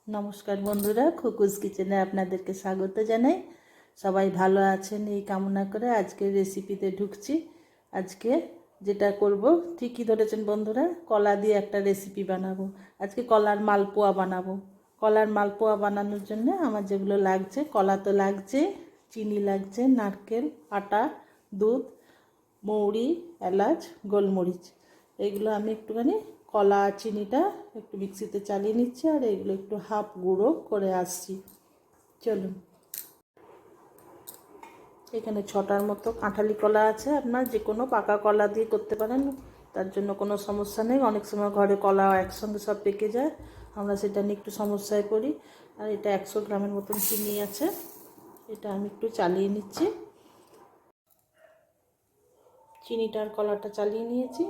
নমস্কার বন্ধুরা, খুকুস কিচেনে আপনাদেরকে স্বাগত জানাই। সবাই ভালো আছেন এই কামনা করে আজকের রেসিপিতে ঢুকছি। আজকে যেটা করব, ঠিকই ধরেছেন বন্ধুরা, কলা দিয়ে একটা রেসিপি বানাবো। আজকে কলার মালপোয়া বানাবো। কলার মালপোয়া বানানোর জন্য আমার যেগুলো লাগছে, কলা তো লাগছে, চিনি লাগছে, নারকেল, আটা, দুধ, মৌরি, এলাচ, গোলমরিচ। এগুলো আমি একটুখানি কলা আর চিনিটা একটু মিক্সিতে চালিয়ে নিচ্ছি, আর এগুলো একটু হাফ গুঁড়ো করে আসছি। চলুন, এখানে 6টার মতো কাঁঠালি কলা আছে। আপনার যে কোনো পাকা কলা দিয়ে করতে পারেন, তার জন্য কোনো সমস্যা নেই। অনেক সময় ঘরে কলা একসঙ্গে সব পেকে যায়, আমরা সেটা নিয়ে একটু সমস্যায় পড়ি। আর এটা 100 গ্রামের মতন চিনি আছে, এটা আমি একটু চালিয়ে নিচ্ছি। চিনিটার কলাটা চালিয়ে নিয়েছি।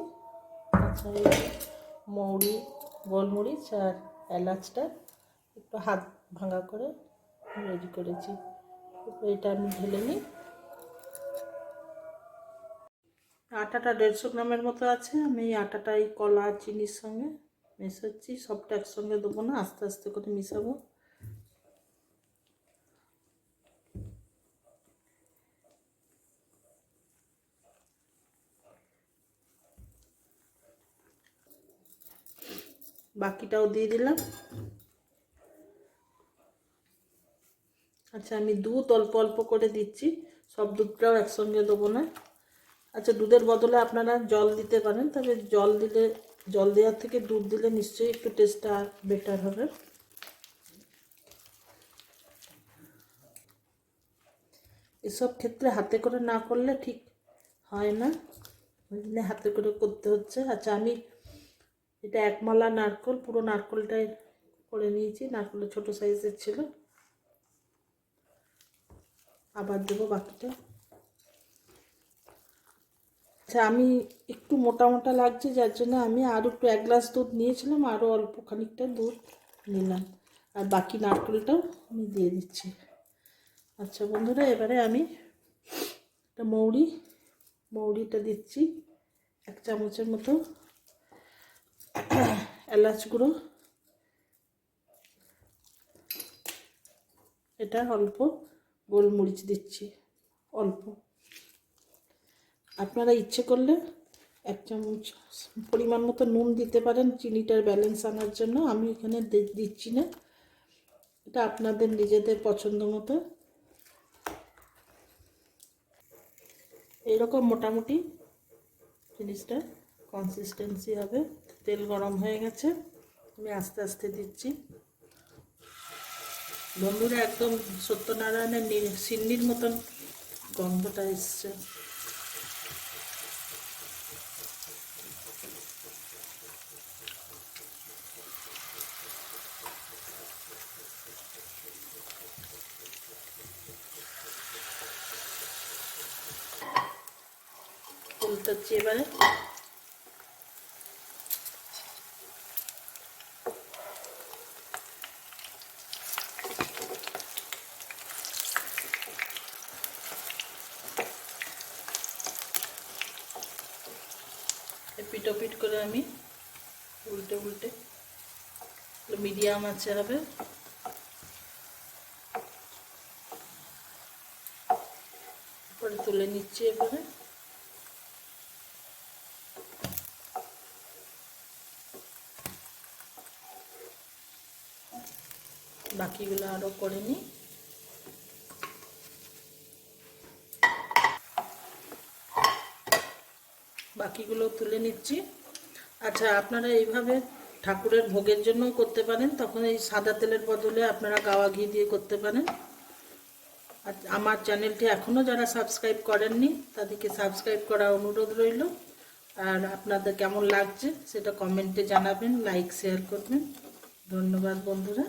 আচ্ছা, এই মৌরি, গোলমরিচ আর এলাচটা একটু হাত ভাঙা করে রেডি করেছি। এটা আমি ঢেলে নিই। আটাটা 150 গ্রামের মতো আছে। আমি এই আটাটা এই কলা চিনির সঙ্গে মেশাচ্ছি। সবটা একসঙ্গে দেবো না, আস্তে আস্তে করে মিশাবো। বাকিটাও দিয়ে দিলাম। আচ্ছা, আমি দুধ অল্প অল্প করে দিচ্ছি, সব দুধটাও একসঙ্গে দেবো না। আচ্ছা, দুধের বদলে আপনারা জল দিতে পারেন, তবে জল দেওয়ার থেকে দুধ দিলে নিশ্চয়ই একটু টেস্টটা বেটার হবে। এসব ক্ষেত্রে হাতে করে না করলে ঠিক হয় না, ওই জন্য হাতে করে করতে হচ্ছে। আচ্ছা, আমি এটা 1 মালা নারকেল, পুরো নারকেলটাই করে নিয়েছি। নারকেলটা ছোটো সাইজের ছিল। আবার দেবো বাকিটা। আচ্ছা, আমি একটু মোটা মোটা লাগছে, যার জন্য আমি আরও একটু 1 গ্লাস দুধ নিয়েছিলাম, আরও অল্প খানিকটা দুধ নিলাম। আর বাকি নারকেলটাও আমি দিয়ে দিচ্ছি। আচ্ছা বন্ধুরা, এবারে আমি একটা মৌরিটা দিচ্ছি 1 চামচের মতো, এলাচ গুঁড়ো এটা অল্প, গোলমরিচ দিচ্ছি অল্প। আপনারা ইচ্ছে করলে 1 চামচ পরিমাণ মতো নুন দিতে পারেন চিনিটার ব্যালেন্স আনার জন্য। আমি এখানে দিচ্ছি না, এটা আপনাদের নিজেদের পছন্দ মতো। এইরকম মোটামুটি জিনিসটা কনসিস্টেন্সি হবে। তেল গরম হয়ে গেছে, আমি আস্তে আস্তে দিচ্ছি। বন্ধুরা, একদম সত্যনারায়ণের সিন্নির মতন গন্ধটা এসছে। উল্টাচ্ছি এবারে। পিট করে আমি উল্টে মিডিয়াম আছে হবে। পরে তুলে নিচ্ছি। এবারে বাকিগুলো আরও করে নিই। বাকিগুলো তুলে নিচ্ছি। আচ্ছা, আপনারা এইভাবে ঠাকুরের ভোগের জন্যও করতে পারেন, তখন এই সাদা তেলের বদলে আপনারা গাওয়া ঘি দিয়ে করতে পারেন। আর আমার চ্যানেলটি এখনও যারা সাবস্ক্রাইব করেননি, তাদেরকে সাবস্ক্রাইব করার অনুরোধ রইল। আর আপনাদের কেমন লাগছে সেটা কমেন্টে জানাবেন, লাইক শেয়ার করবেন। ধন্যবাদ বন্ধুরা।